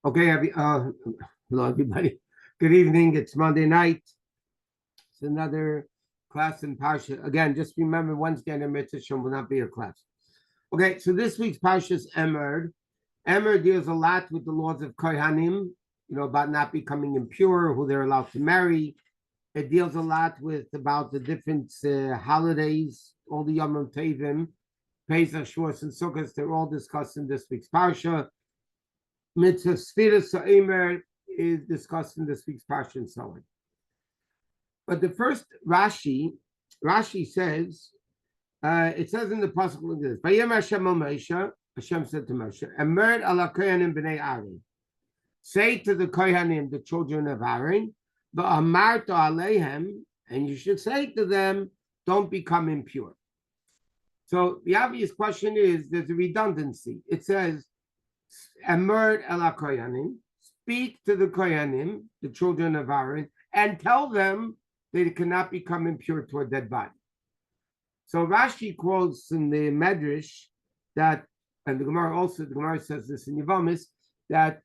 Okay, hello everybody. Good evening. It's Monday night. It's another class in Parsha. Again, just remember Wednesday and Mitzvah will not be a class. Okay, so this week's Parsha is Emor. Emor deals a lot with the laws of Kohanim, about not becoming impure, who they're allowed to marry. It deals a lot about the different holidays, all the Yom Tovim, Pesach, Shavuos, and Sukkot. They're all discussed in this week's Parsha. Mitzvah Sfiras Emor is discussed in this week's Parsha and so on. But the first Rashi says, it says in the Pasuk like this: Vayem Hashem al Moshe, Hashem said to Moshe, Emor ala Kohanim b'nei Aaron, say to the Kohanim, the children of Aaron, V'amarta aleihem, and you should say to them, don't become impure. So the obvious question is, there's a redundancy. It says, Emor ela Kohanim, speak to the Kohanim, the children of Aaron, and tell them they cannot become impure to a dead body. So Rashi quotes in the Medrash that, and the Gemara says this in Yevamis, that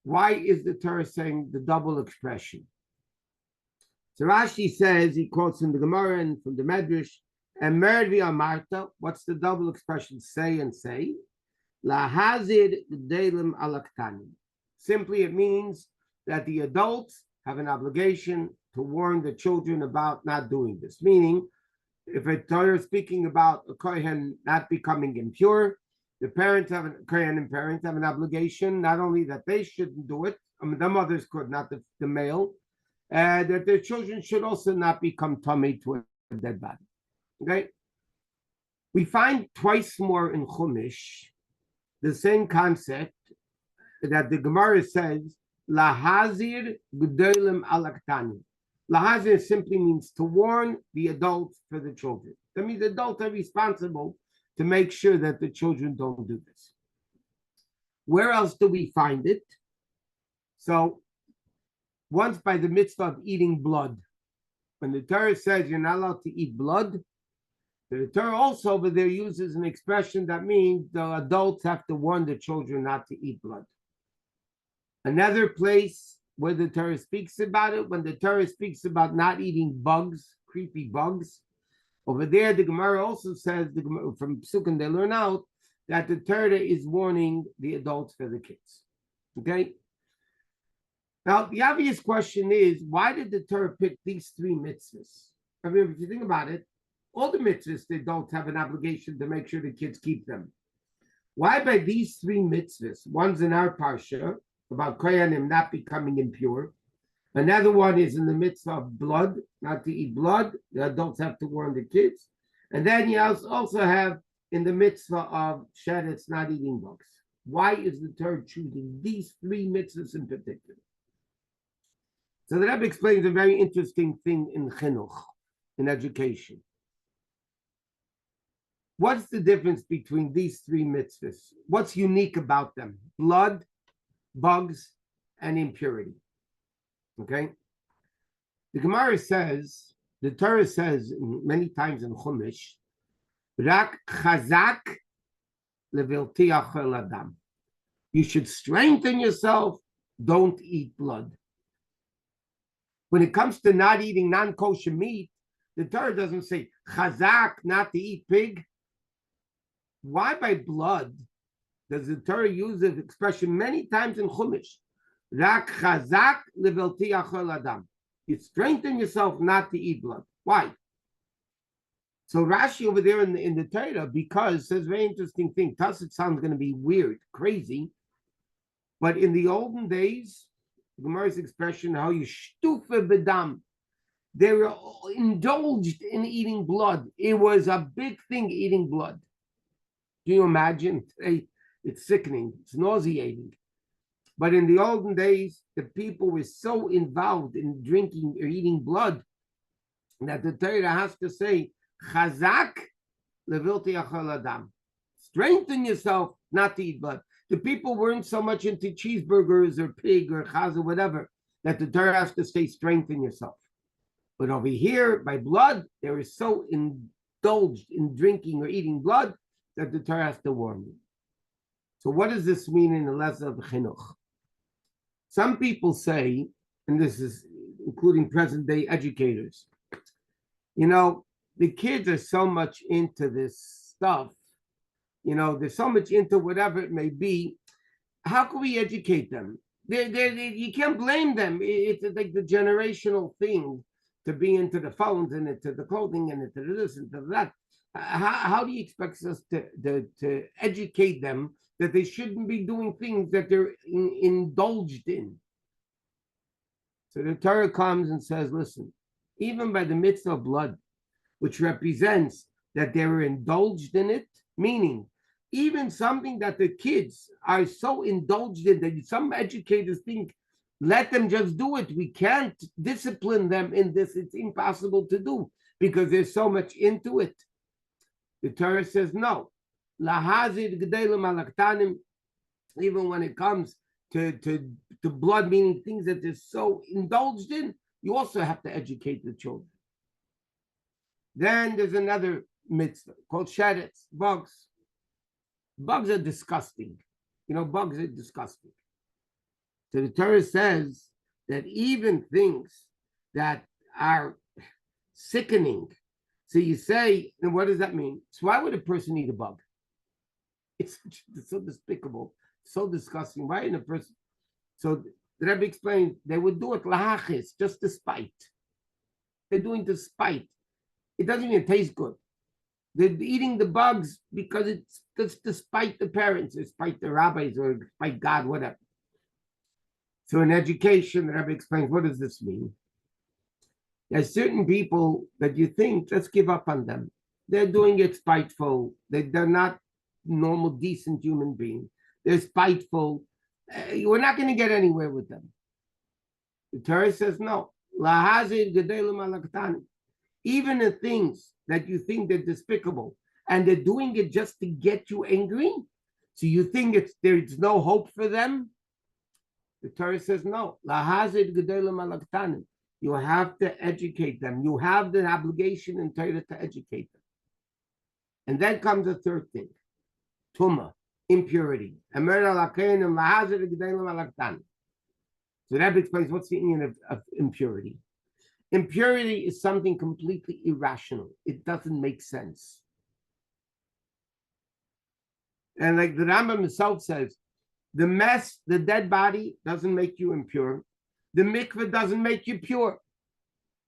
why is the Torah saying the double expression? So Rashi says, he quotes in the Gemara and from the Medrash, Emor v'amarta, what's the double expression? Say and say. Lahazir g'delim alaktanim. Simply, it means that the adults have an obligation to warn the children about not doing this. Meaning, if a Torah is speaking about a kohen not becoming impure, the kohen parents have an obligation not only that they shouldn't do it, the mothers could, not the male, that their children should also not become tummy to a dead body. Okay, we find twice more in Chumash the same concept that the Gemara says, Lahazir g'dolim alaktani. Lahazir simply means to warn the adults for the children. That means the adults are responsible to make sure that the children don't do this. Where else do we find it? So, once by the mitzvah of eating blood. When the Torah says you're not allowed to eat blood, the Torah also over there uses an expression that means the adults have to warn the children not to eat blood. Another place where the Torah speaks about it, when the Torah speaks about not eating bugs, creepy bugs, over there the Gemara also says, from Psukim they learn out, that the Torah is warning the adults for the kids. Okay? Now, the obvious question is, why did the Torah pick these three mitzvahs? I mean, if you think about it, all the mitzvahs, the adults have an obligation to make sure the kids keep them. Why by these three mitzvahs? One's in our Parsha, about Kohanim not becoming impure. Another one is in the mitzvah of blood, not to eat blood. The adults have to warn the kids. And then you also have in the mitzvah of sheretz, not eating bugs. Why is the Torah choosing these three mitzvahs in particular? So the Rebbe explains a very interesting thing in chinuch, in education. What's the difference between these three mitzvahs? What's unique about them? Blood, bugs, and impurity. Okay? The Gemara says, the Torah says many times in Chumash, Rak chazak leviltiach el adam. You should strengthen yourself, don't eat blood. When it comes to not eating non-kosher meat, the Torah doesn't say chazak, not to eat pig. Why by blood does the Torah use the expression many times in Chumash? Rak chazak leviltiach el adam. You strengthen yourself not to eat blood. Why? So Rashi over there in the Torah, because says very interesting thing. To us it sounds going to be weird, crazy, but in the olden days, Gemara's expression, how you shtufe bedam, they were indulged in eating blood. It was a big thing eating blood. Can you imagine? Today, it's sickening. It's nauseating. But in the olden days, the people were so involved in drinking or eating blood that the Torah has to say, Chazak leviltiach el adam. Strengthen yourself not to eat blood. The people weren't so much into cheeseburgers or pig or chaz or whatever that the Torah has to say, strengthen yourself. But over here, by blood, they were so indulged in drinking or eating blood that the Torah has to warn you. So what does this mean in the lesson of the chinuch? Some people say, and this is including present-day educators, the kids are so much into this stuff, they're so much into whatever it may be. How can we educate them? You can't blame them. It's like the generational thing to be into the phones and into the clothing and into this and into that. How do you expect us to educate them that they shouldn't be doing things that they're indulged in? So the Torah comes and says, listen, even by the mitzvah of blood, which represents that they were indulged in it, meaning even something that the kids are so indulged in that some educators think, let them just do it. We can't discipline them in this. It's impossible to do because they're so much into it. The Torah says no. Even when it comes to blood, meaning things that they're so indulged in, you also have to educate the children. Then there's another mitzvah called sheretz, bugs. Bugs are disgusting. Bugs are disgusting. So the Torah says that even things that are sickening. So you say, and what does that mean? So why would a person eat a bug? It's so despicable, so disgusting. Why in a person? So the Rebbe explained they would do it lahachis, just to spite. They're doing to spite. It doesn't even taste good. They're eating the bugs because it's just despite the parents, despite the rabbis, or despite God, whatever. So in education, the Rebbe explains, what does this mean? There's certain people that you think, let's give up on them. They're doing it spiteful. They're not normal, decent human beings. They're spiteful. We're not going to get anywhere with them. The Torah says no. Even the things that you think they're despicable, and they're doing it just to get you angry, so you think there's no hope for them. The Torah says no. You have to educate them. You have the obligation in Torah to educate them. And then comes the third thing, tumah, impurity. So that explains what's the meaning of impurity. Impurity is something completely irrational. It doesn't make sense. And like the Rambam himself says, the mess, the dead body doesn't make you impure. The mikveh doesn't make you pure.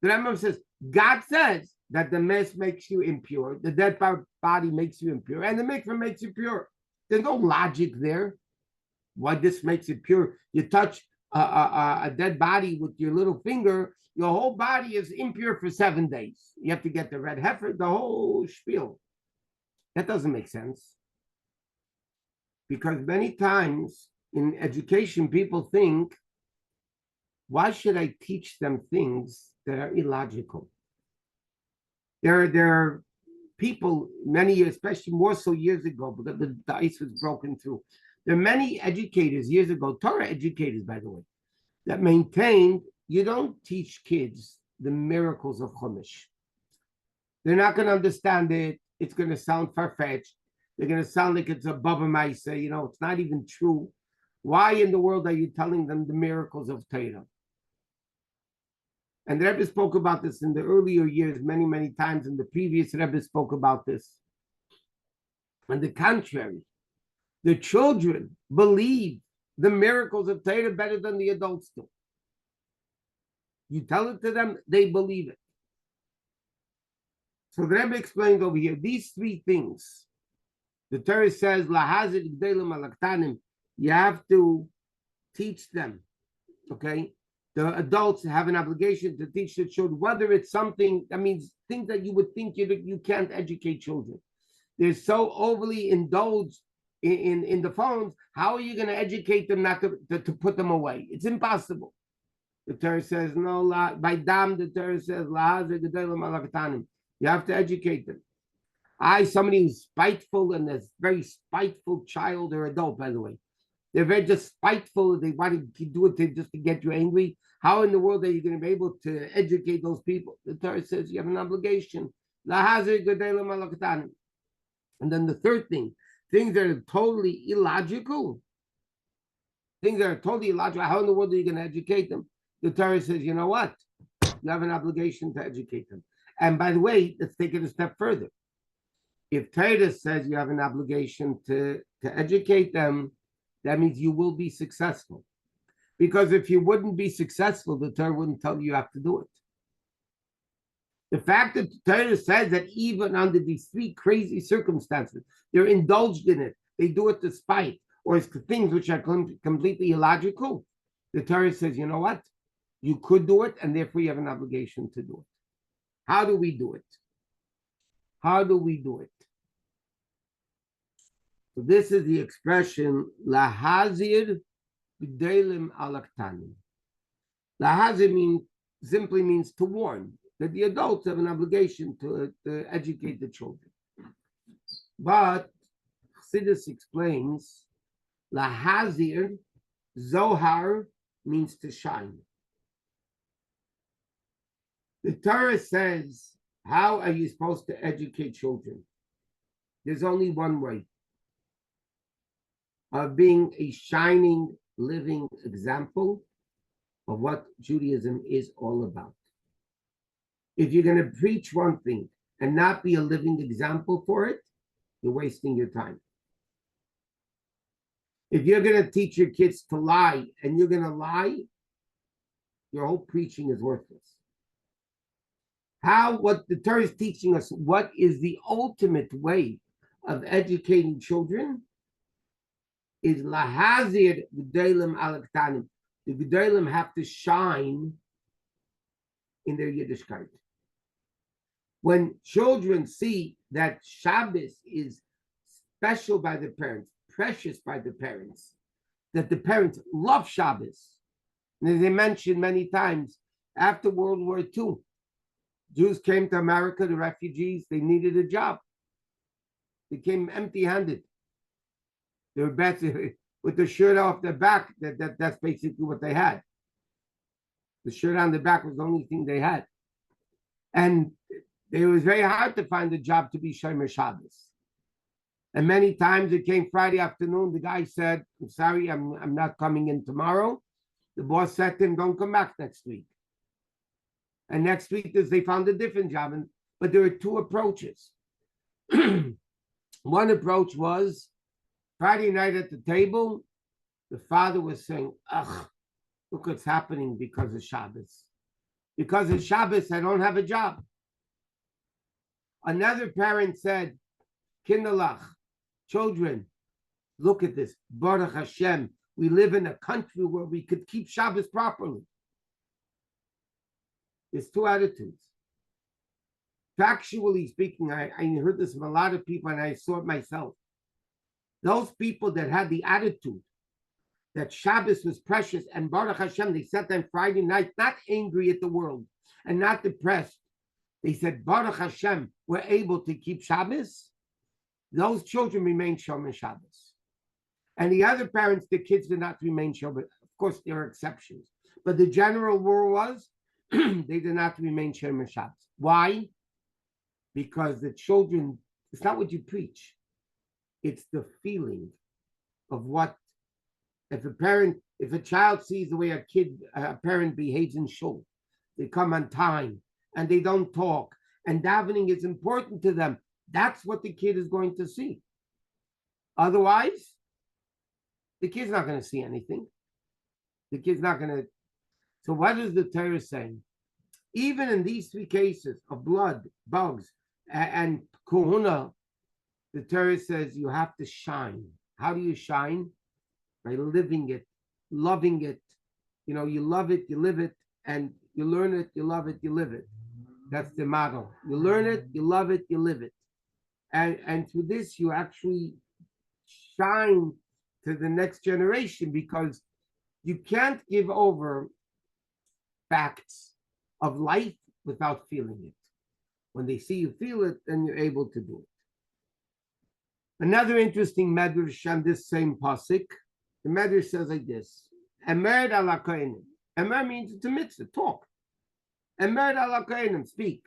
The Rambam says, God says that the mess makes you impure, the dead body makes you impure, and the mikveh makes you pure. There's no logic there. Why this makes it pure? You touch a dead body with your little finger, your whole body is impure for 7 days. You have to get the red heifer, the whole spiel. That doesn't make sense. Because many times in education, people think, why should I teach them things that are illogical? There are people, many years, especially more so years ago, because the ice was broken through. There are many educators years ago, Torah educators, by the way, that maintained you don't teach kids the miracles of Chumash. They're not going to understand it. It's going to sound far-fetched. They're going to sound like it's a Baba Maisa. It's not even true. Why in the world are you telling them the miracles of Torah? And the Rebbe spoke about this in the earlier years many, many times, and the previous Rebbe spoke about this. On the contrary, the children believe the miracles of Torah better than the adults do. You tell it to them, they believe it. So the Rebbe explained over here, these three things. The Torah says, you have to teach them, okay? The adults have an obligation to teach the children, whether it's something, that means things that you would think you can't educate children. They're so overly indulged in the phones, how are you going to educate them not to put them away? It's impossible. The Torah says, no, by dam, the Torah says, you have to educate them. Somebody who's spiteful, and a very spiteful child or adult, by the way. They're very just spiteful. They want to do it just to get you angry. How in the world are you going to be able to educate those people? The Torah says you have an obligation. And then the third thing, things that are totally illogical, how in the world are you going to educate them? The Torah says, you know what? You have an obligation to educate them. And by the way, let's take it a step further. If Torah says you have an obligation to educate them, that means you will be successful. Because if you wouldn't be successful, the Torah wouldn't tell you have to do it. The fact that the Torah says that even under these three crazy circumstances, they're indulged in it, they do it despite, or it's things which are completely illogical, the Torah says, you know what? You could do it, and therefore you have an obligation to do it. How do we do it? How do we do it? So this is the expression, lahazir b'delim alaktanim. Lahazir simply means to warn, that the adults have an obligation to educate the children. But Chassidus explains, lahazir, zohar, means to shine. The Torah says, how are you supposed to educate children? There's only one way, of being a shining, living example of what Judaism is all about. If you're going to preach one thing and not be a living example for it, you're wasting your time. If you're going to teach your kids to lie and you're going to lie, your whole preaching is worthless. What the Torah is teaching us, what is the ultimate way of educating children, is lahazir g'dalim alaktanim. The g'dalim have to shine in their Yiddishkeit. When children see that Shabbos is special by the parents, precious by the parents, that the parents love Shabbos, and as I mentioned many times, after World War II, Jews came to America, the refugees, they needed a job. They came empty-handed. They were basically with the shirt off their back. That's basically what they had. The shirt on the back was the only thing they had. And it was very hard to find a job to be Shomer Shabbos. And many times it came Friday afternoon, the guy said, I'm sorry, I'm not coming in tomorrow. The boss said to him, don't come back next week. And next week they found a different job. But there were two approaches. One approach was Friday night at the table, the father was saying, ugh, look what's happening because of Shabbos. Because of Shabbos, I don't have a job. Another parent said, Kinderlach, children, look at this. Baruch Hashem, we live in a country where we could keep Shabbos properly. There's two attitudes. Factually speaking, I heard this from a lot of people and I saw it myself. Those people that had the attitude that Shabbos was precious and Baruch Hashem, they sat there Friday night, not angry at the world and not depressed. They said, Baruch Hashem, we're able to keep Shabbos. Those children remained Shomer Shabbos. And the other parents, the kids did not remain Shomer. Of course, there are exceptions. But the general rule was, they did not remain Shomer Shabbos. Why? Because the children, it's not what you preach. It's the feeling of what, if a child sees the way a parent behaves in shul, they come on time and they don't talk, and davening is important to them, that's what the kid is going to see. Otherwise, the kid's not going to see anything. The kid's not going to. So what is the Torah saying? Even in these three cases of blood, bugs, and kahuna, the Torah says you have to shine. How do you shine? By living it, loving it. You know, you love it, you live it, and you learn it, you love it, you live it. That's the model. You learn it, you love it, you live it. And through this, you actually shine to the next generation, because you can't give over facts of life without feeling it. When they see you feel it, then you're able to do it. Another interesting medrash on this same pasuk, the medrash says like this: Emor ala kohenim. Emor means it's a mitzvah, talk. Emor ala kohenim, speak.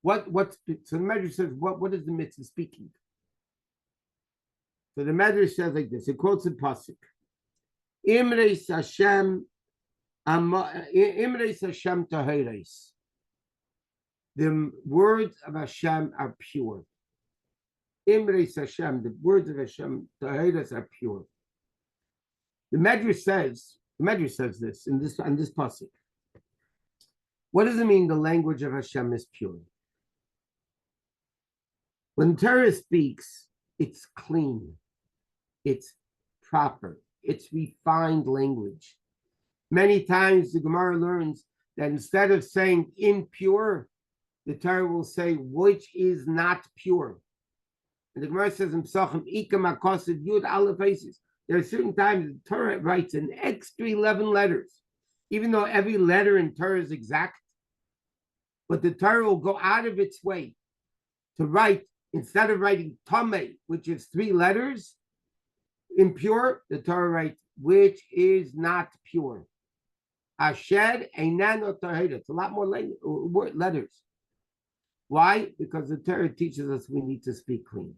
So the medrash says, what is the mitzvah speaking? So the Medrash says like this. It quotes a pasuk. Imreis Hashem, Imreis Hashem Tahiris. The words of Hashem are pure. Imreis Hashem, the words of Hashem Tahiris are pure. The Medrash says this in this pasuk. What does it mean? The language of Hashem is pure. When Torah speaks, it's clean, it's proper, it's refined language. Many times the Gemara learns that instead of saying impure, the Torah will say which is not pure. And the Gemara says in Psachim, Ikam Akosid Yud Aleph Aces. There are certain times the Torah writes an extra 11 letters, even though every letter in Torah is exact. But the Torah will go out of its way to write, instead of writing Tameh, which is 3 letters, impure, the Torah writes, which is not pure. Asher Einan Tahira. It's a lot more letters. Why? Because the Torah teaches us we need to speak clean.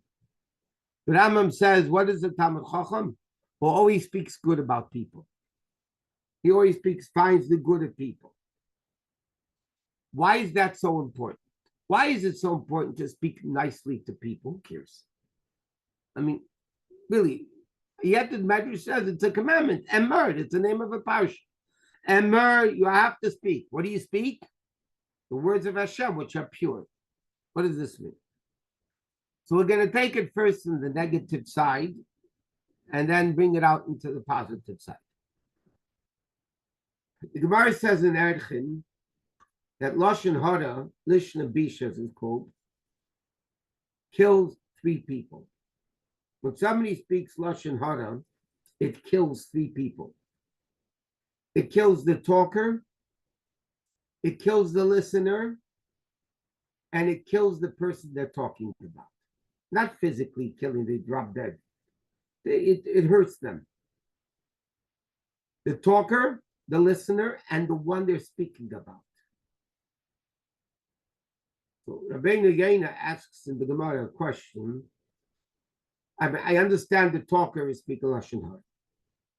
The Rambam says, what is the Talmud Chacham? Who always speaks good about people. He always finds the good of people. Why is that so important? Why is it so important to speak nicely to people? Who cares? I mean, really, yet the Medrash says it's a commandment. Emor, it's the name of a Parsha. Emor, you have to speak. What do you speak? The words of Hashem, which are pure. What does this mean? So we're going to take it first in the negative side and then bring it out into the positive side. The Gemara says in Erchin that Lashon Hara, Lishna Bisha as it's called, kills 3 people. When somebody speaks Lashon Hara, it kills 3 people. It kills the talker, it kills the listener, and it kills the person they're talking about. Not physically killing, they drop dead. It hurts them. The talker, the listener, and the one they're speaking about. So Rabbi Yosef asks in the Gemara a question. I understand the talker is speaking Lashon Hara.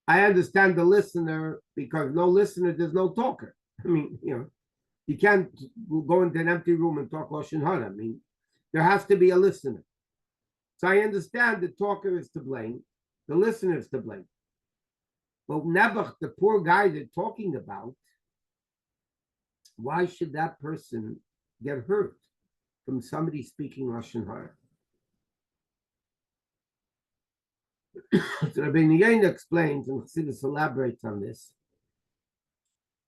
I understand the listener, because no listener, there's no talker. I mean, you can't go into an empty room and talk Lashon Hara. I mean, there has to be a listener. So I understand the talker is to blame, the listener is to blame. But Nebuch, the poor guy they're talking about, why should that person get hurt from somebody speaking Lashon Hara? So Rabbi Yosef explains, and Chassidus elaborates on this.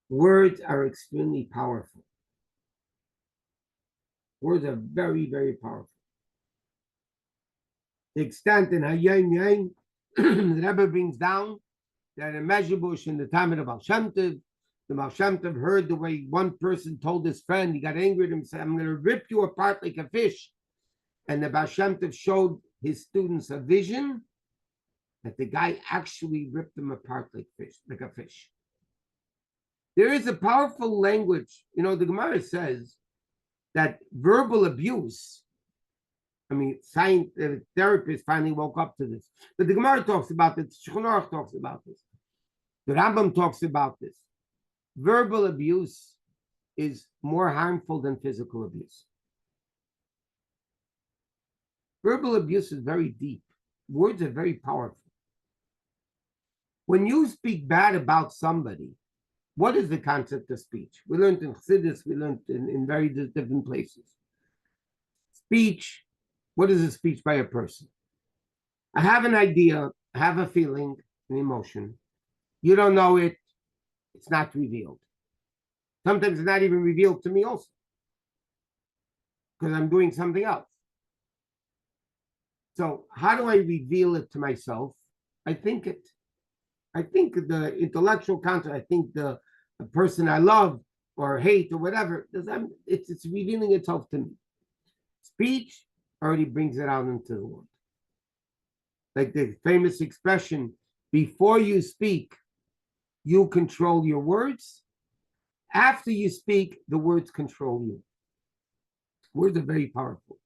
Words are extremely powerful. Words are very, very powerful. The extent in Hayom Yom, the Rebbe brings down that in Mezhebush in the time of the Baal Shem Tov, the Baal Shem Tov heard the way one person told his friend, he got angry at him and said, I'm going to rip you apart like a fish. And the Baal Shem Tov showed his students a vision that the guy actually ripped them apart like a fish. There is a powerful language. The Gemara says that verbal abuse, science therapists finally woke up to this. But the Gemara talks about this. Shulchan Aruch talks about this. The Rambam talks about this. Verbal abuse is more harmful than physical abuse. Verbal abuse is very deep. Words are very powerful. When you speak bad about somebody, what is the concept of speech? We learned in Chassidus, we learned in very different places. Speech, what is a speech by a person? I have an idea, I have a feeling, an emotion. You don't know it, it's not revealed. Sometimes it's not even revealed to me also, because I'm doing something else. So how do I reveal it to myself? I think it. I think the intellectual concept, I think the person I love or hate or whatever, it's revealing itself to me. Speech already brings it out into the world. Like the famous expression, before you speak, you control your words. After you speak, the words control you. Words are very powerful.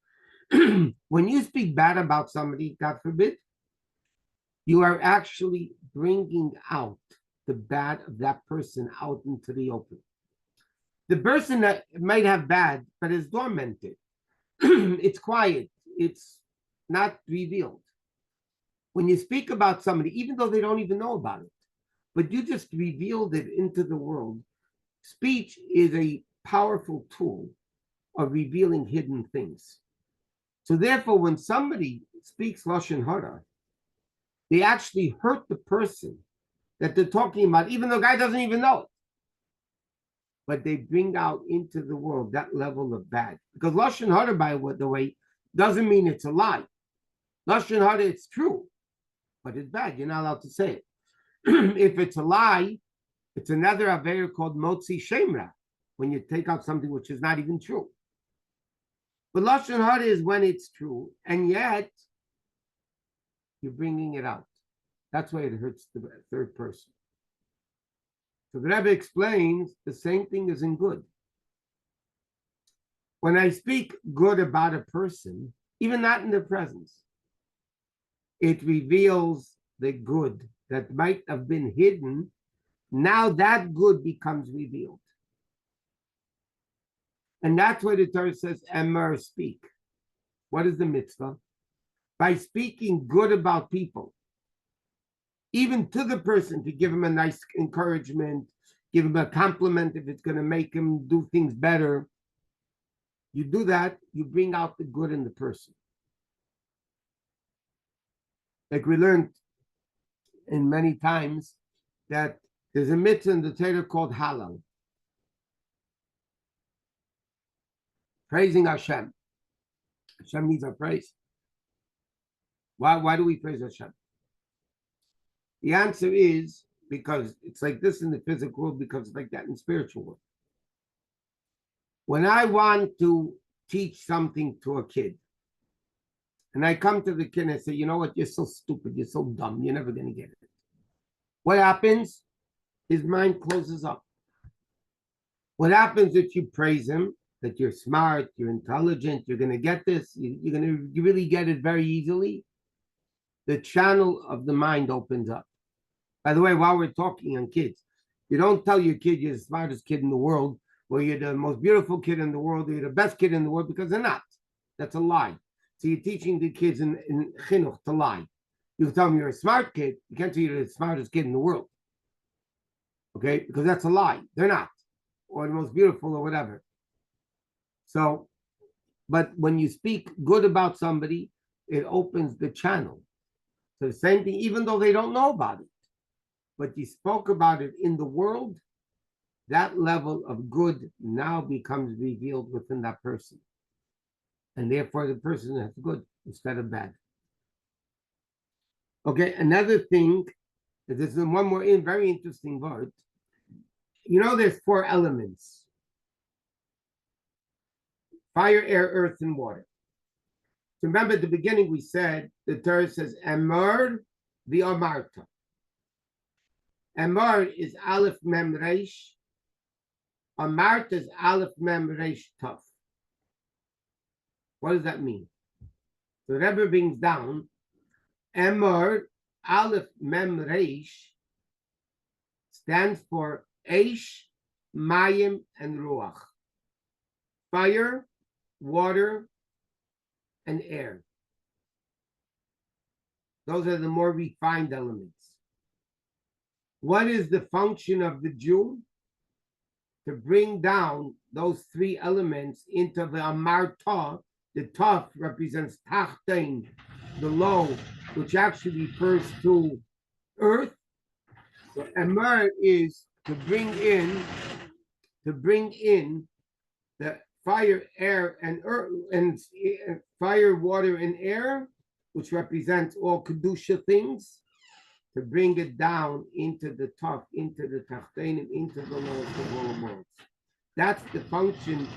When you speak bad about somebody, God forbid, You are actually bringing out the bad of that person out into the open. The person that might have bad, but is dormanted. It's quiet. It's not revealed. When you speak about somebody, even though they don't even know about it, but you just revealed it into the world, speech is a powerful tool of revealing hidden things. So therefore, when somebody speaks Lashon Hara, they actually hurt the person that they're talking about, even though the guy doesn't even know it. But they bring out into the world that level of bad. Because Lashon Hara, by the way, doesn't mean it's a lie. Lashon Hara, it's true, but it's bad. You're not allowed to say it. If it's a lie, it's another Aveira called Motzi Shemra, when you take out something which is not even true. But Lashon Hara is when it's true, and yet you're bringing it out. That's why it hurts the third person. So the Rebbe explains the same thing is in good. When I speak good about a person, even not in their presence, it reveals the good that might have been hidden. Now that good becomes revealed. And that's why the Torah says, Emor, speak. What is the mitzvah? By speaking good about people, even to the person, to give him a nice encouragement, give him a compliment if it's going to make him do things better. You do that, you bring out the good in the person. Like we learned in many times that there's a mitzvah in the Torah called halal. Praising Hashem. Hashem needs our praise. Why do we praise Hashem? The answer is because it's like this in the physical world, because it's like that in the spiritual world. When I want to teach something to a kid, and I come to the kid and I say, you know what, you're so stupid, you're so dumb, you're never going to get it. What happens? His mind closes up. What happens if you praise him, that you're smart, you're intelligent, you're going to get this, you're going to really get it very easily? The channel of the mind opens up. By the way, while we're talking on kids, you don't tell your kid you're the smartest kid in the world, or you're the most beautiful kid in the world, or you're the best kid in the world, because they're not. That's a lie. So you're teaching the kids in chinuch to lie. You can tell them you're a smart kid. You can't say you're the smartest kid in the world. Okay? Because that's a lie. They're not. Or the most beautiful or whatever. So, but when you speak good about somebody, it opens the channel. So the same thing, even though they don't know about it, but you spoke about it in the world, that level of good now becomes revealed within that person. And therefore the person has good instead of bad. Okay, another thing, this is one more very interesting word. You know, there's 4 elements: fire, air, earth, and water. So remember at the beginning we said, the Torah says, Emor v'amarta. Emor is Aleph Mem Reish. Amarta is Aleph Mem Reish Taf. What does that mean? The Rebbe brings down Emor Aleph Mem Reish stands for Eish, Mayim, and Ruach. Fire, water, and air. Those are the more refined elements. What is the function of the Jew? To bring down those 3 elements into the Amarta. The Taf represents Tachtein, the low, which actually refers to earth. So Emor is to bring in the fire, air, and earth, and fire, water, and air, which represents all Kedusha things, to bring it down into the top, into the Tachtein, into the lowest of all worlds. That's the function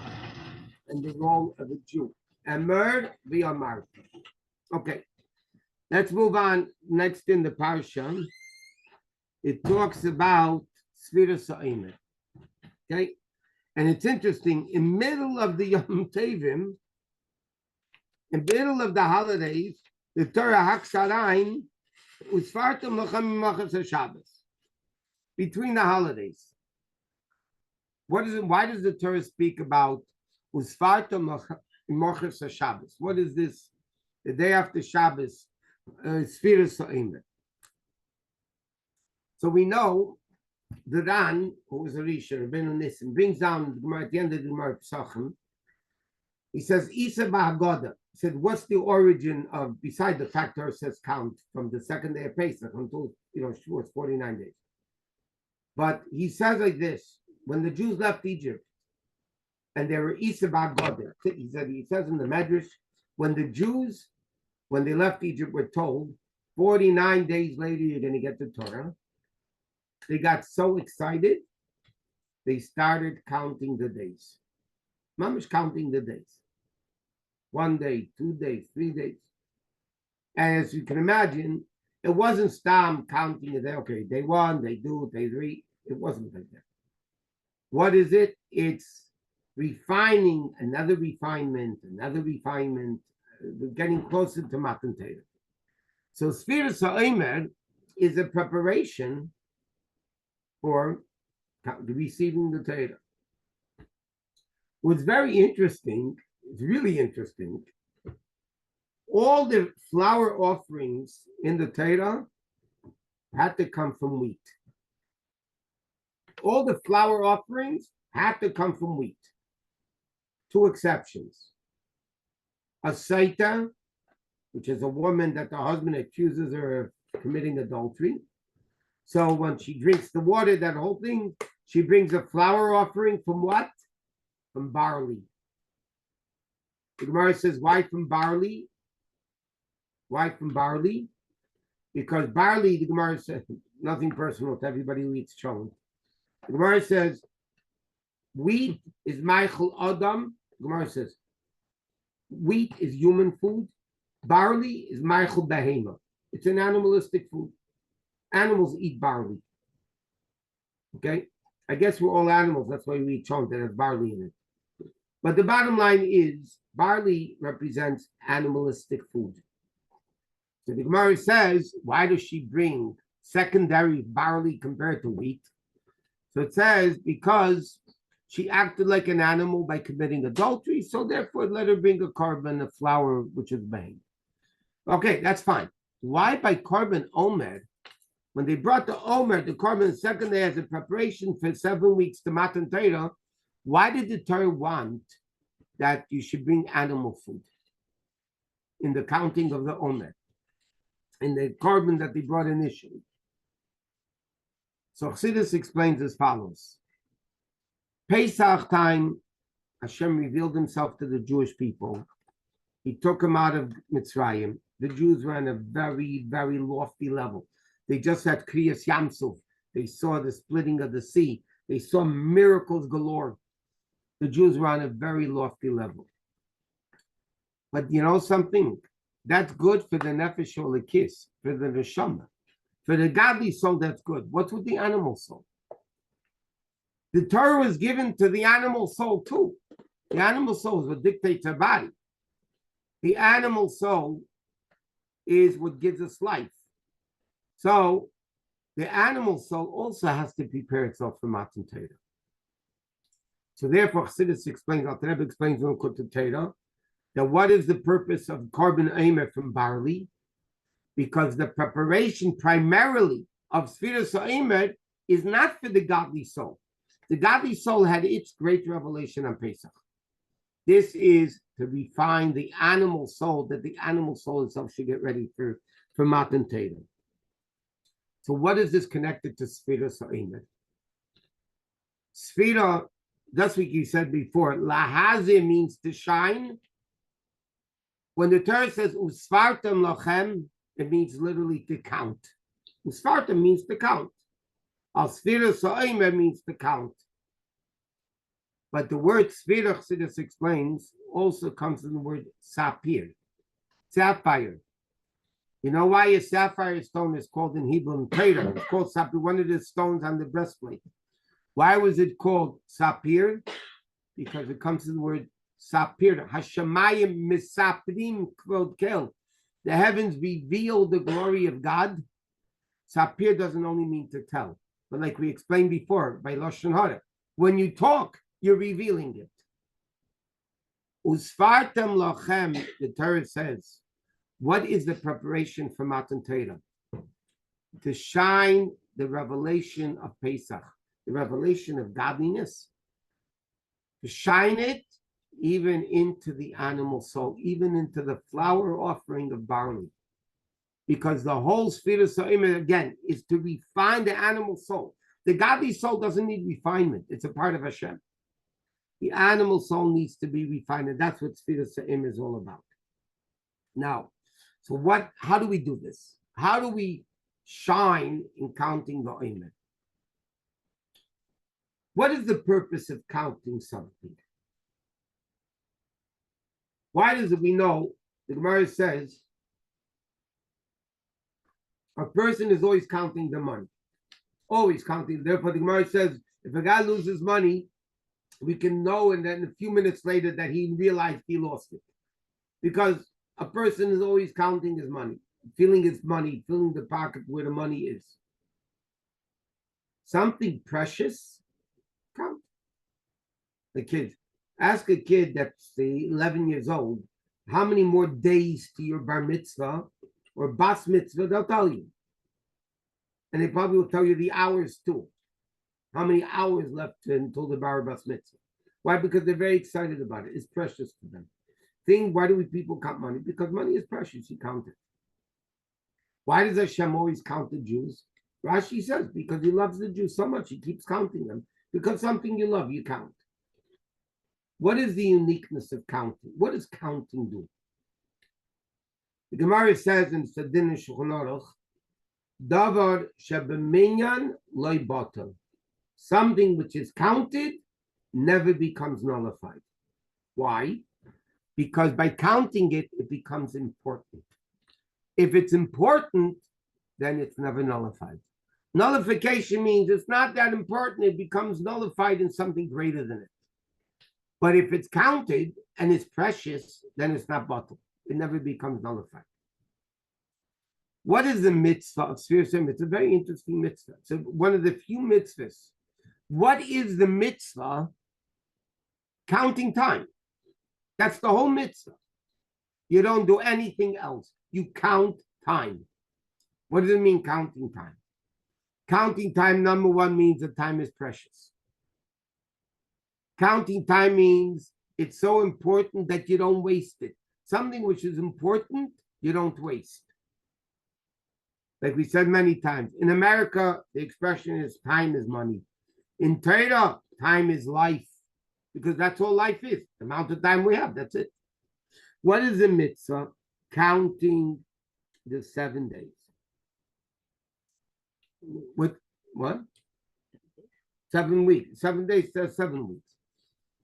and the role of a Jew. Emor v'amar. Okay, let's move on. Next in the Parsha, it talks about Sfiras HaOmer. Okay, and it's interesting, in middle of the Yom Tovim, in middle of the holidays, the Torah Haksarain Between the holidays. What is it? Why does the Torah speak about Usfarta Mochas Shabbos? What is this? The day after Shabbos, Sfiras Ha'emer. So we know the Ran, who was a Risha, Rabbeinu Nissim, brings down the Gemara at the end of the Gemara Pesachim. He says, Isa Ba'agoda. He said, what's the origin of, beside the fact Torah says count from the second day of Pesach until, it's 49 days. But he says like this, when the Jews left Egypt, and they were Isa Ba'agoda, he says in the Medrash, when the Jews, when they left Egypt, were told, 49 days later, you're going to get the Torah. They got so excited, they started counting the days. Mamish counting the days. 1 day, 2 days, 3 days. And as you can imagine, it wasn't Stam counting it. Okay, day 1, day 2, day 3. It wasn't like that. What is it? It's refining, another refinement, getting closer to Matan Torah. So Sfiras Ha'emer is a preparation for receiving the Torah. What's very interesting, it's really interesting, all the flour offerings in the Torah had to come from wheat. All the flour offerings had to come from wheat. 2 exceptions. A Saita, which is a woman that the husband accuses her of committing adultery. So when she drinks the water, that whole thing, she brings a flour offering from what? From barley. The Gemara says, why from barley? Why from barley? Because barley, the Gemara says, nothing personal to everybody who eats cholent. The Gemara says, wheat is Michael Adam. The Gemara says, wheat is human food. Barley is Michael Behema. It's an animalistic food. Animals eat barley. Okay? I guess we're all animals. That's why we eat cholent that has barley in it. But the bottom line is, barley represents animalistic food. So the Gemara says, why does she bring secondary barley compared to wheat? So it says, because she acted like an animal by committing adultery, so therefore let her bring a korban, a flour, which is bang. Okay, that's fine. Why by korban omer? When they brought the omer, the korban, the second day as a preparation for 7 weeks to Matan Torah, why did the Torah want that you should bring animal food in the counting of the omer, in the korban that they brought initially? So Chassidus explains as follows. Pesach time, Hashem revealed himself to the Jewish people. He took them out of Mitzrayim. The Jews were on a very, very lofty level. They just had Kriyas Yamsuf. They saw the splitting of the sea. They saw miracles galore. The Jews were on a very lofty level. But you know something? That's good for the Nefesh Olekis, for the Neshama. For the godly soul, that's good. What's with the animal soul? The Torah was given to the animal soul too. The animal soul is what dictates our body. The animal soul is what gives us life. So the animal soul also has to prepare itself for Matan Torah. So therefore, Chassidus explains, Alter Rebbe explains in Likutei Torah, that what is the purpose of korban omer from barley? Because the preparation primarily of Sfiras Ha'emer is not for the godly soul. The godly soul had its great revelation on Pesach. This is to refine the animal soul, that the animal soul itself should get ready for Matan Torah. So what is this connected to Sfiras Ha'emer? Sfira, that's what you said before, lahazir means to shine. When the Torah says usfartem lachem, it means literally to count. Usfartem means to count. Al Sfiras Ha'emer means to count. But the word Sfira, Chassidus explains, also comes from the word sapir, sapphire. You know why a sapphire stone is called in Hebrew and Torah? It's called sapir, one of the stones on the breastplate. Why was it called sapir? Because it comes from the word sapir. Hashemayim misaprim kvod kel. The heavens reveal the glory of God. Sapir doesn't only mean to tell, but like we explained before by Lashon Hara, when you talk, you're revealing it. Usfartem lachem, the Torah says, what is the preparation for Matan Torah? To shine the revelation of Pesach, the revelation of godliness, to shine it even into the animal soul, even into the flour offering of barley. Because the whole Sfira Sa'im, again, is to refine the animal soul. The godly soul doesn't need refinement. It's a part of Hashem. The animal soul needs to be refined, and that's what Sfira Sa'im is all about. Now, so how do we do this? How do we shine in counting the Omer? What is the purpose of counting something? Why does it? We know the Gemara says a person is always counting the money, always counting. Therefore, the Gemara says if a guy loses money, we can know, and then a few minutes later that he realized he lost it, because a person is always counting his money, feeling his money, feeling the pocket where the money is. Something precious, count. The kid, ask a kid that's 11 years old, how many more days to your bar mitzvah or bas mitzvah, they'll tell you. And they probably will tell you the hours too. How many hours left until the bar bas mitzvah? Why? Because they're very excited about it. It's precious to them. Why do people count money? Because money is precious. You count it. Why does Hashem always count the Jews? Rashi says because he loves the Jews so much, he keeps counting them. Because something you love, you count. What is the uniqueness of counting? What does counting do? The Gemara says in Sadin and Shulchan Aruch, Davar shebeminyan loy batel. Something which is counted never becomes nullified. Why? Because by counting it, it becomes important. If it's important, then it's never nullified. Nullification means it's not that important, it becomes nullified in something greater than it. But if it's counted and it's precious, then it's not bottled. It never becomes nullified. What is the mitzvah of Sfira Sa'im? It's a very interesting mitzvah. It's one of the few mitzvahs. What is the mitzvah? Counting time. That's the whole mitzvah. You don't do anything else. You count time. What does it mean, counting time? Counting time, number one, means that time is precious. Counting time means it's so important that you don't waste it. Something which is important, you don't waste. Like we said many times, in America, the expression is time is money. In Torah, time is life, because that's all life is. The amount of time we have, that's it. What is the mitzvah? Counting the 7 days. What? 7 weeks. 7 days says 7 weeks.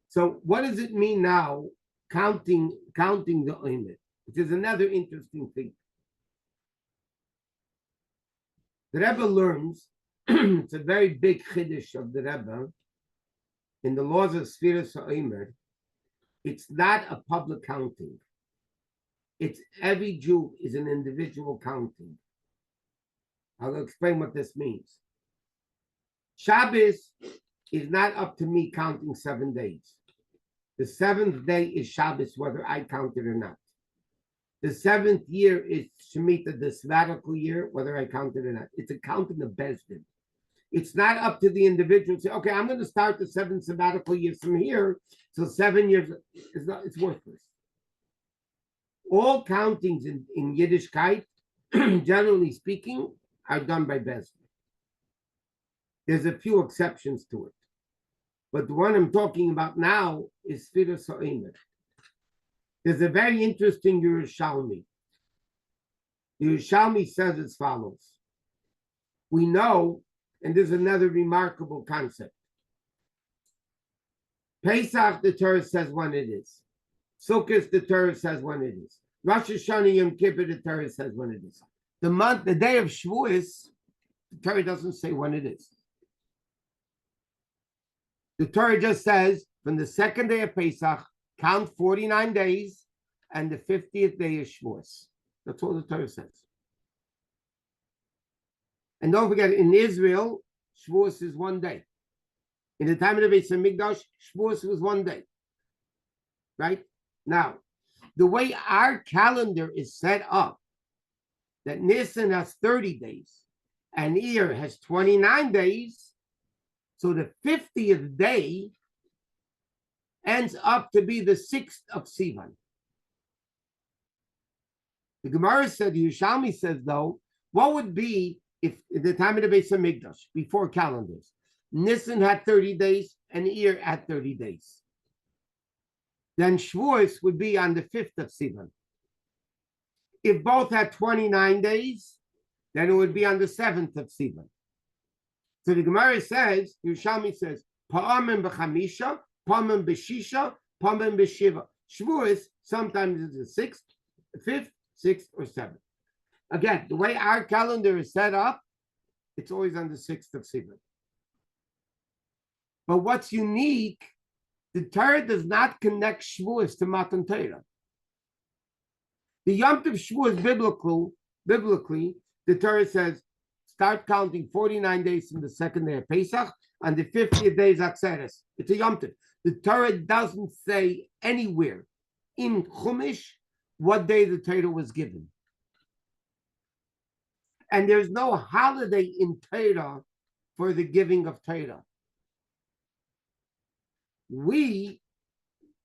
So what does it mean now, counting the Omer, which is another interesting thing. The Rebbe learns, it's a very big chiddush of the Rebbe, in the laws of Sfira Sa'omer, it's not a public counting. It's every Jew is an individual counting. I'll explain what this means. Shabbos is not up to me counting 7 days. The 7th day is Shabbos, whether I count it or not. The 7th year is Shemitah, the sabbatical year, whether I count it or not. It's a counting of Beis Din. It's not up to the individual to say, okay, I'm going to start the 7th sabbatical years from here. So 7 years, it's worthless. All countings in Yiddishkeit, generally speaking, are done by Beis Din. There's a few exceptions to it. But the one I'm talking about now is Sfira Sa'omer. There's a very interesting Yerushalmi. The Yerushalmi says as follows. We know, and there's another remarkable concept. Pesach, the Torah says when it is. Sukkot, the Torah says when it is. Rosh Hashanah, Yom Kippur, the Torah says when it is. The day of Shavuos, the Torah doesn't say when it is. The Torah just says, from the 2nd day of Pesach, count 49 days, and the 50th day is Shavuos. That's all the Torah says. And don't forget, in Israel, Shavuos is 1 day. In the time of the Beis Hamikdash, Shavuos was 1 day. Right? Now, the way our calendar is set up, that Nisan has 30 days and Iyar has 29 days, so the 50th day ends up to be the 6th of Sivan. The Gemara said, the Yerushalmi says, though, what would be if at the time of the Beis Hamikdash, before calendars, Nisan had 30 days and Iyar had 30 days? Then Shavuos would be on the 5th of Sivan. If both had 29 days, then it would be on the 7th of Sivan. So the Gemara says, Yerushalmi says, Pa'amim b'chamisha, pa'amim b'shisha, pa'amim b'shiva. Shavuos sometimes is the 6th, 5th, 6th, or 7th. Again, the way our calendar is set up, it's always on the 6th of Sivan. But what's unique, the Torah does not connect Shavuos to Matan Torah. The Yom Tov Shavuos biblically, the Torah says, start counting 49 days from the second day of Pesach, and the 50th day is Atzeres. It's a Yom Tov. The Torah doesn't say anywhere in Chumash what day the Torah was given. And there's no holiday in Torah for the giving of Torah. We,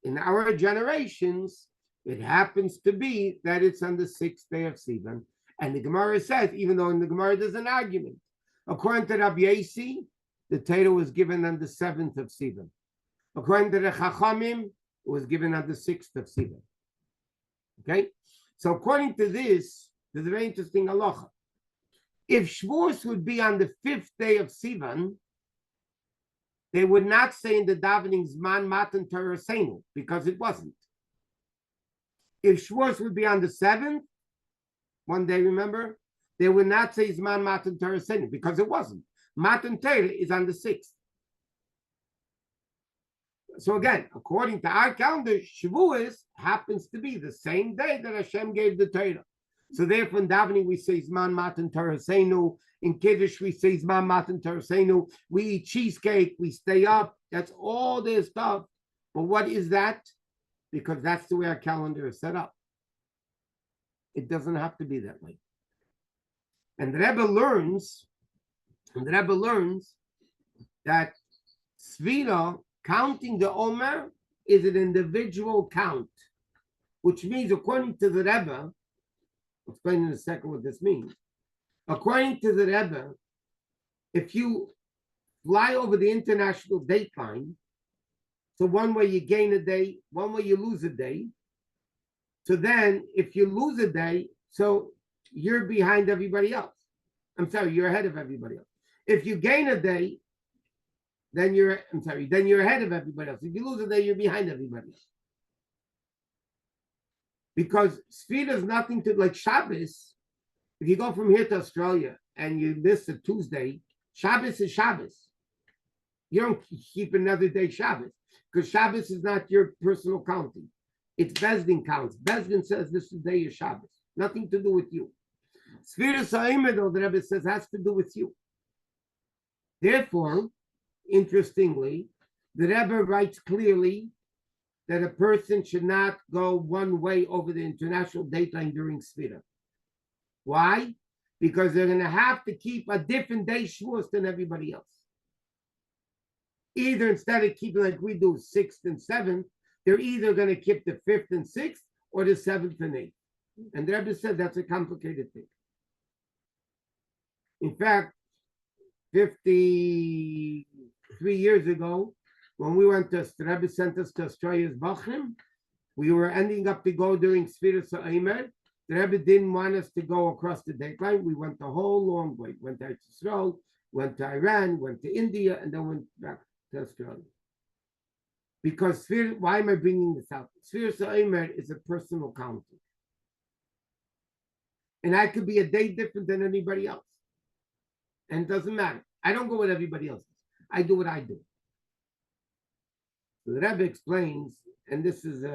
in our generations, it happens to be that it's on the 6th day of Sivan. And the Gemara says, even though in the Gemara there's an argument, according to Rabbi Yosef, the Torah was given on the 7th of Sivan. According to the Chachamim, it was given on the 6th of Sivan. Okay? So according to this, there's a very interesting halacha. If Shavuos would be on the 5th day of Sivan, they would not say in the davening Zman Matan Torah Seinu, because it wasn't. If Shavuos would be on the 7th, 1 day, remember, they would not say Zman Matan Torah Seinu, because it wasn't. Matan Torah is on the 6th. So again, according to our calendar, Shavuos happens to be the same day that Hashem gave the Torah. So therefore, in davening we say Zman Matan Torah Seinu. In Kiddush we say Zman Matan Torah Seinu. We eat cheesecake. We stay up. That's all their stuff. But what is that? Because that's the way our calendar is set up. It doesn't have to be that way. And the Rebbe learns that Svira, counting the Omer, is an individual count, which means, according to the Rebbe, I'll explain in a second what this means. According to the Rebbe, if you fly over the international date line, so one way you gain a day, one way you lose a day. So then if you lose a day, so you're behind everybody else. I'm sorry, you're ahead of everybody else. If you gain a day, then you're ahead of everybody else. If you lose a day, you're behind everybody else. Because Sfira is nothing to, like Shabbos. If you go from here to Australia and you miss a Tuesday, Shabbos is Shabbos. You don't keep another day Shabbos, because Shabbos is not your personal counting. It's Bezdin counts. Bezdin says this is the day of Shabbos. Nothing to do with you. Sfira Sa'imer, though, the Rebbe says, has to do with you. Therefore, interestingly, the Rebbe writes clearly that a person should not go one way over the international date line during Sfira. Why? Because they're going to have to keep a different day Shavuos than everybody else. Either instead of keeping like we do 6th and 7th, they're either going to keep the 5th and 6th or the 7th and 8th. And the Rebbe said that's a complicated thing. In fact, 53 years ago, when we went to, the Rebbe sent us to Australia's Bachrim, we were ending up to go during Sfiras Ha'emer. The Rebbe didn't want us to go across the date line. We went the whole long way. Went to Israel, went to Iran, went to India, and then went back to Australia. Because why am I bringing this out? Sfiras Ha'emer is a personal counting. And I could be a day different than anybody else. And it doesn't matter. I don't go with everybody else. I do what I do. So the Rebbe explains, and this is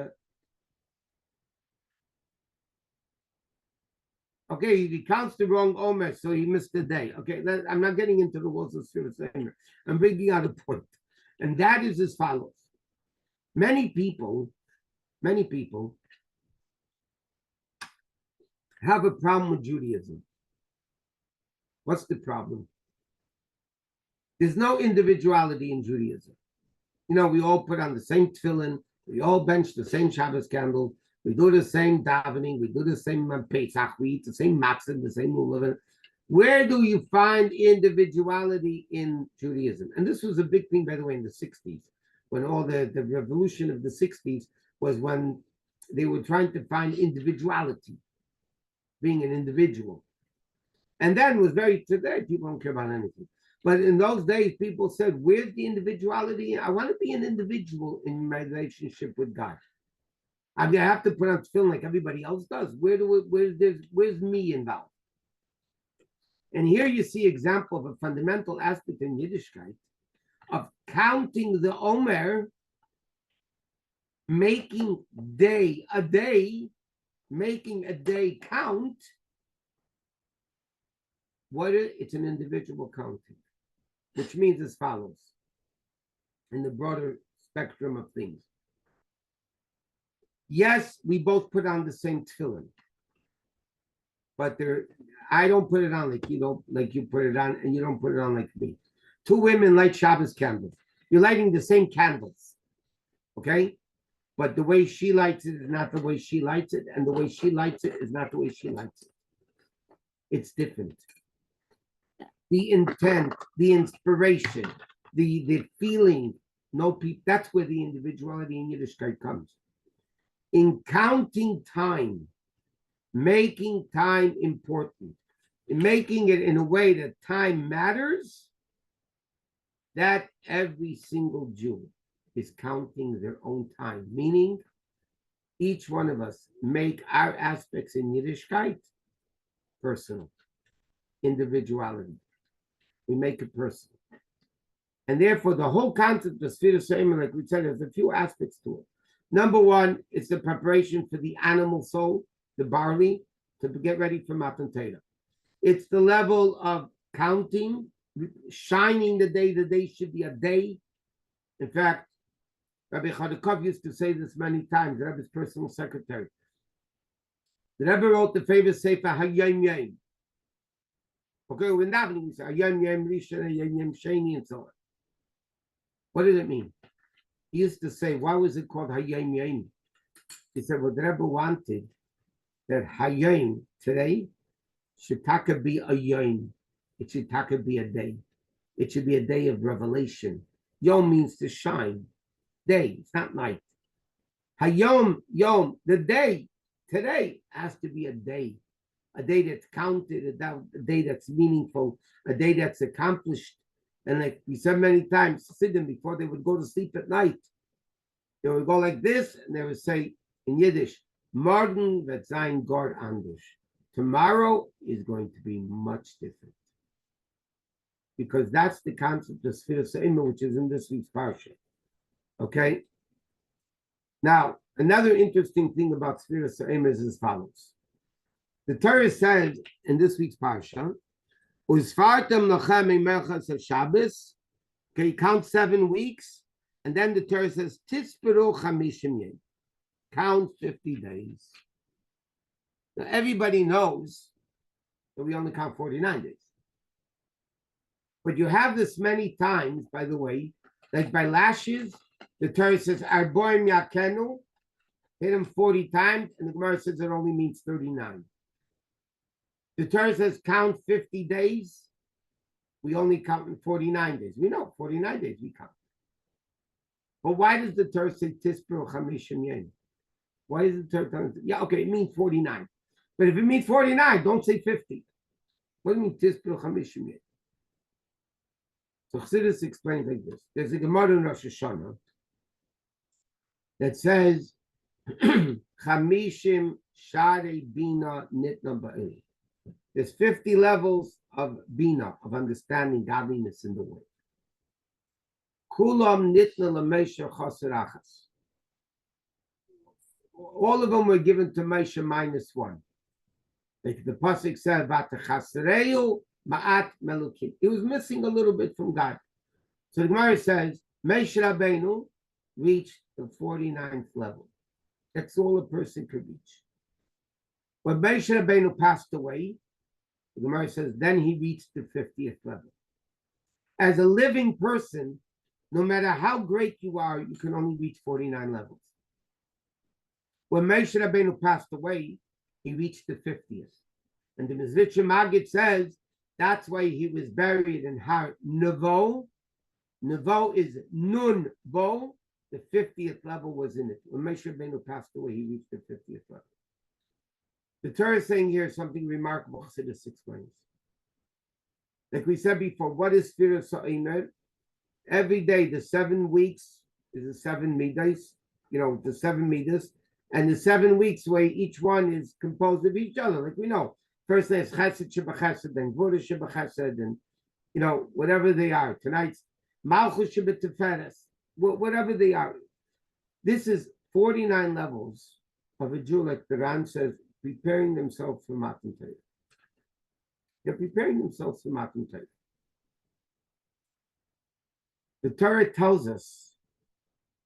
Okay, he counts the wrong Omer, so he missed the day. Okay, I'm not getting into the walls of Sfiras Omer. I'm bringing out a point. And that is as follows. Many people have a problem with Judaism. What's the problem? There's no individuality in Judaism. You know, we all put on the same tefillin, we all bench the same Shabbos candle, we do the same davening, we do the same Pesach, we eat the same matzah, the same lulav. Where do you find individuality in Judaism? And this was a big thing, by the way, in the 60s, when all the revolution of the 60s was when they were trying to find individuality, being an individual. And then it was today, people don't care about anything. But in those days, people said, where's the individuality? I want to be an individual in my relationship with God. I mean, I have to put on tefillin like everybody else does. Where's me involved? And here you see example of a fundamental aspect in Yiddishkeit of counting the Omer, making a day count. It's an individual counting, which means as follows, in the broader spectrum of things. Yes, we both put on the same tefillin, but I don't put it on like you put it on, and you don't put it on like me. Two women light Shabbos candles. You're lighting the same candles, okay? But the way she lights it is not the way she lights it, and the way she lights it is not the way she lights it. It's different. The intent, the inspiration, the feeling, that's where the individuality in Yiddishkeit comes. In counting time, making time important, in making it in a way that time matters, that every single Jew is counting their own time, meaning each one of us make our aspects in Yiddishkeit personal, individuality. We make it personal. And therefore, the whole concept of Sfiras Omer, like we said, there's a few aspects to it. Number one, it's the preparation for the animal soul, the barley, to get ready for Matan Torah. It's the level of counting, shining the day. The day should be a day. In fact, Rabbi Chodakov used to say this many times, the Rebbe's personal secretary. The Rebbe wrote the famous Sefer Hayom Yom. Okay, when davening we say Hayom Yom Rishon, Hayom Yom Sheni, and so on. What did it mean? He used to say, why was it called Hayom Yom? He said, well, the Rebbe wanted that Hayom today should be a Yom. It should be a day. It should be a day of revelation. Yom means to shine. Day, it's not night. Hayom, Yom, the day, today has to be a day that's counted, a day that's meaningful, a day that's accomplished. And like we said many times, Siddim, before they would go to sleep at night, they would go like this, and they would say in Yiddish, Morgen wird sein Gott anders. Tomorrow is going to be much different. Because that's the concept of Sfiras Omer, which is in this week's Parsha. Okay? Now, another interesting thing about Sfiras Omer is as follows. The Torah says in this week's Parsha, Uzfartem lochem emerchas Shabbos. Okay, count 7 weeks, and then the Torah says Tisperu chamishim yom. Count 50 days. Now everybody knows that we only count 49 days. But you have this many times, by the way, like by lashes, the Torah says Arboim yakenu, hit him 40 times, and the Gemara says it only means 39. The Torah says count 50 days. We only count in 49 days. We know 49 days we count. But why does the Torah say Tisperu chamishim yom? Why is the Torah? Yeah, okay, it means 49. But if it means 49, don't say 50. What do you mean Tisperu chamishim yom? So Chassidus explains like this. There's a Gemara in Rosh Hashanah that says Chamishim Shari Bina Nitna Ba'il. There's 50 levels of Bina, of understanding godliness in the world. Kulam Nitna Lamesha Chasirachas. All of them were given to Moshe -1. Like the pasuk said, "Vatachasreu ma'at melukim." He was missing a little bit from God. So the Gemara says, Moshe Rabbeinu reached the 49th level. That's all a person could reach. When Moshe Rabbeinu passed away, the Gemara says, then he reached the 50th level. As a living person, no matter how great you are, you can only reach 49 levels. When Moshe Rabbeinu passed away, he reached the 50th. And the Mizritcha Maggid says, that's why he was buried in Har Nevo. Nevo is Nun Bo. The 50th level was in it. When Moshe Rabbeinu passed away, he reached the 50th level. The Torah is saying here something remarkable. Chassidus explains. Like we said before, what is Sfira Sa'iner? Every day, the 7 weeks is the 7 midas, the 7 midas, and the 7 weeks where each one is composed of each other. Like we know, first there's Chesed Sheba Chesed, then Gvura Sheba Chesed, and whatever they are. Tonight's Malchus Sheba Teferes, whatever they are. This is 49 levels of a Jew, like the Ran says, preparing themselves for Matan Torah. They're preparing themselves for Matan Torah. The Torah tells us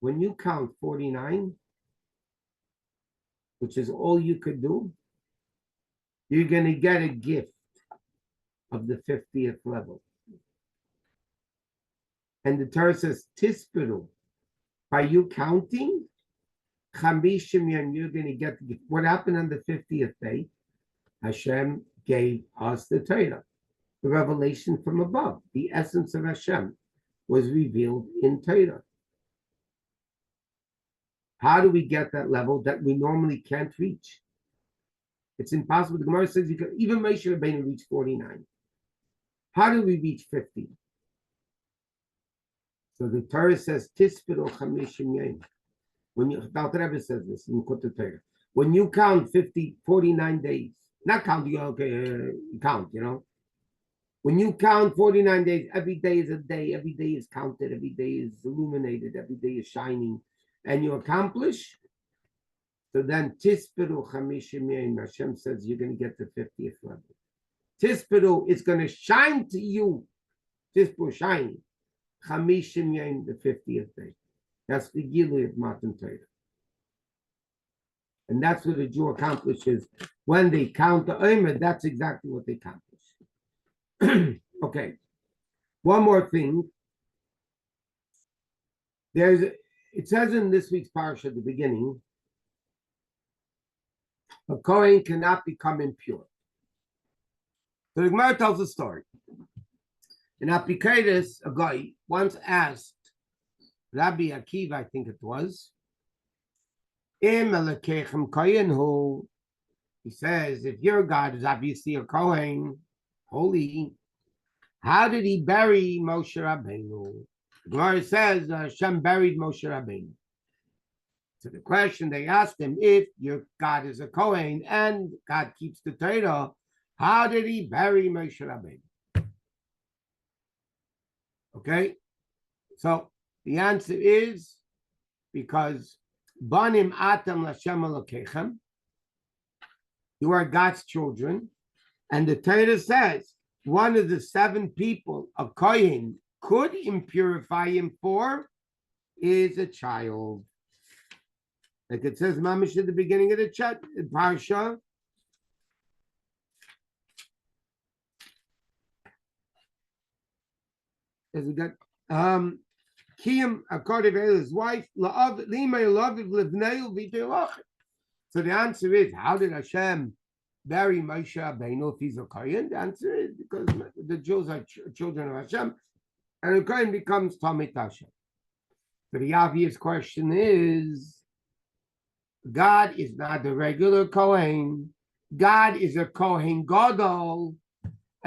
when you count 49, which is all you could do, you're going to get a gift of the 50th level. And the Torah says, Tispiru, by you counting, Chamishim Yom, you're going to get the gift. What happened on the 50th day? Hashem gave us the Torah, the revelation from above. The essence of Hashem was revealed in Torah. How do we get that level that we normally can't reach? It's impossible. The Gemara says you can even Moshe Rabbeinu reach 49. How do we reach 50? So the Torah says, Tispiru Chamishim Yom. When you, Dr. Rebbe says this in Kutei Torah, when you count 49 days, not count, you count, When you count 49 days, every day is a day, every day is counted, every day is illuminated, every day is shining, and you accomplish. So then, Tispiru Chamishim Yom, Hashem says you're going to get the 50th level. Tispiru is going to shine to you. Tispiru, shining. Chamishim Yom, the 50th day. That's the Gilui of Matan Torah. And that's what the Jew accomplishes. When they count the Omer, that's exactly what they accomplish. Okay. One more thing. It says in this week's Parsha at the beginning, a Kohen cannot become impure. So the Gemara tells a story. In Apikaitis, a guy once asked Rabbi Akiva, I think it was, who he says, if your God is obviously a Kohen, holy, how did he bury Moshe Rabbeinu? The Gemara says Hashem buried Moshe Rabbeinu. So the question they asked him, if your God is a Kohen and God keeps the Torah, how did he bury Moshe Rabbeinu? Okay, so the answer is because Banim Atam Lashem Elokechem, you are God's children, and the Torah says one of the 7 people a Kohen could impurify him for is a child. Like it says, Mamish at the beginning of the Parsha. As we got Kiyam according to his wife, so the answer is, how did Hashem bury Moshe Rabbeinu if he's a Kohen? The answer is because the Jews are children of Hashem, and a Kohen becomes Talmid Hashem. So the obvious question is, God is not a regular Kohen. God is a Kohen Gadol.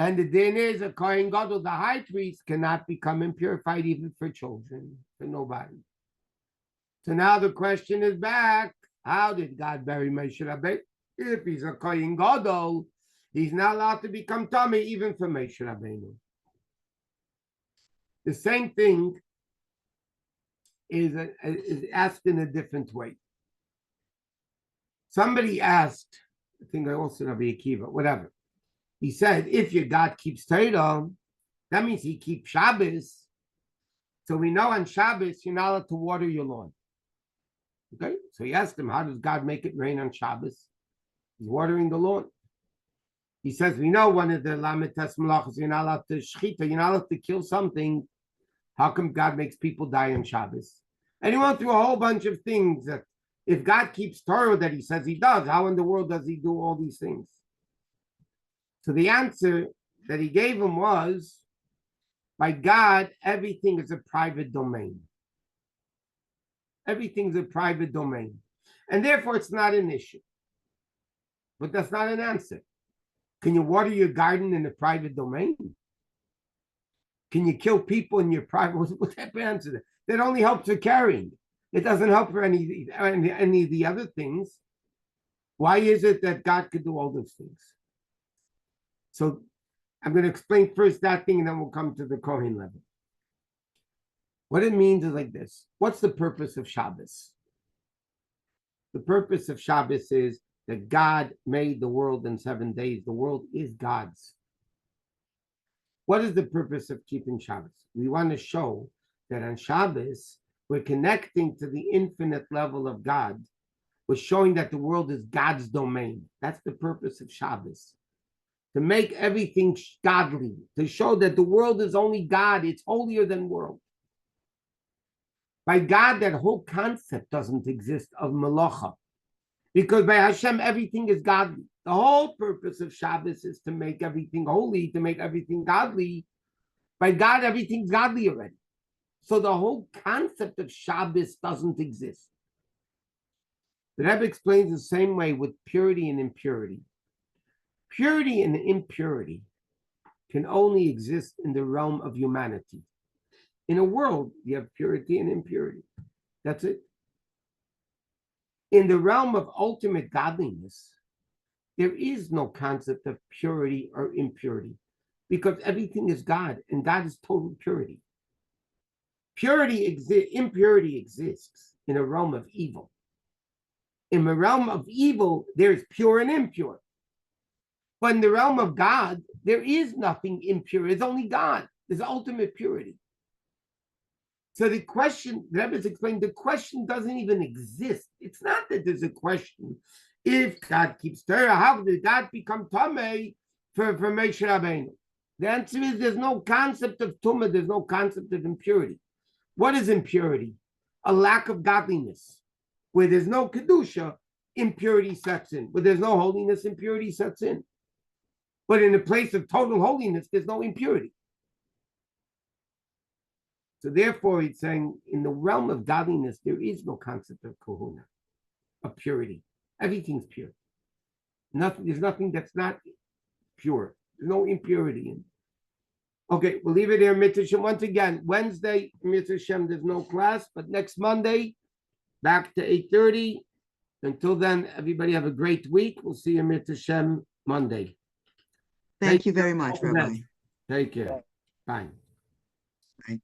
And the din is a Kohen Gadol, the high priest, cannot become impurified even for children, for nobody. So now the question is back, how did God bury Moshe Rabbeinu? If he's a Kohen Gadol, he's not allowed to become Tamei even for Moshe Rabbeinu. The same thing is asked in a different way. Somebody asked I think I also Rabbi Akiva, whatever. He said, if your God keeps Torah, that means he keeps Shabbos. So we know on Shabbos, you're not allowed to water your lawn. Okay? So he asked him, how does God make it rain on Shabbos? He's watering the lawn. He says, we know one of the Lamites Malachas, you're not allowed to shchita, you're not allowed to kill something. How come God makes people die on Shabbos? And he went through a whole bunch of things that if God keeps Torah that he says he does, how in the world does he do all these things? So the answer that he gave him was, by God, everything is a private domain. Everything's a private domain. And therefore, it's not an issue. But that's not an answer. Can you water your garden in a private domain? Can you kill people in your private? What type of answer? That only helps for carrying. It doesn't help for any of the other things. Why is it that God could do all those things? So I'm going to explain first that thing, and then we'll come to the Kohen level. What it means is like this. What's the purpose of Shabbos? The purpose of Shabbos is that God made the world in 7 days. The world is God's. What is the purpose of keeping Shabbos? We want to show that on Shabbos, we're connecting to the infinite level of God. We're showing that the world is God's domain. That's the purpose of Shabbos. To make everything godly, to show that the world is only God, it's holier than world. By God, that whole concept doesn't exist of Malacha. Because by Hashem, everything is godly. The whole purpose of Shabbos is to make everything holy, to make everything godly. By God, everything's godly already. So the whole concept of Shabbos doesn't exist. The Rebbe explains the same way with purity and impurity. Purity and impurity can only exist in the realm of humanity. In a world, you have purity and impurity. That's it. In the realm of ultimate godliness, there is no concept of purity or impurity because everything is God and God is total purity. Impurity exists in a realm of evil. In the realm of evil, there's pure and impure. But in the realm of God, there is nothing impure. It's only God. There's ultimate purity. So the question, the Rebbe has explained, the question doesn't even exist. It's not that there's a question. If God keeps Torah, how did God become Tameh for Moshe Rabbeinu? The answer is there's no concept of Tumah, there's no concept of impurity. What is impurity? A lack of godliness. Where there's no Kedusha, impurity sets in. Where there's no holiness, impurity sets in. But in a place of total holiness, there's no impurity. So therefore, it's saying in the realm of godliness, there is no concept of kahuna, of purity. Everything's pure. There's nothing that's not pure. There's no impurity in. Okay, we'll leave it here, Mitzvah Shem. Once again, Wednesday, Mitzvah Shem, there's no class, but next Monday, back to 8:30. Until then, everybody have a great week. We'll see you, Mitzvah Shem, Monday. Thank you very much, Rabbi. Take care. Bye. Bye.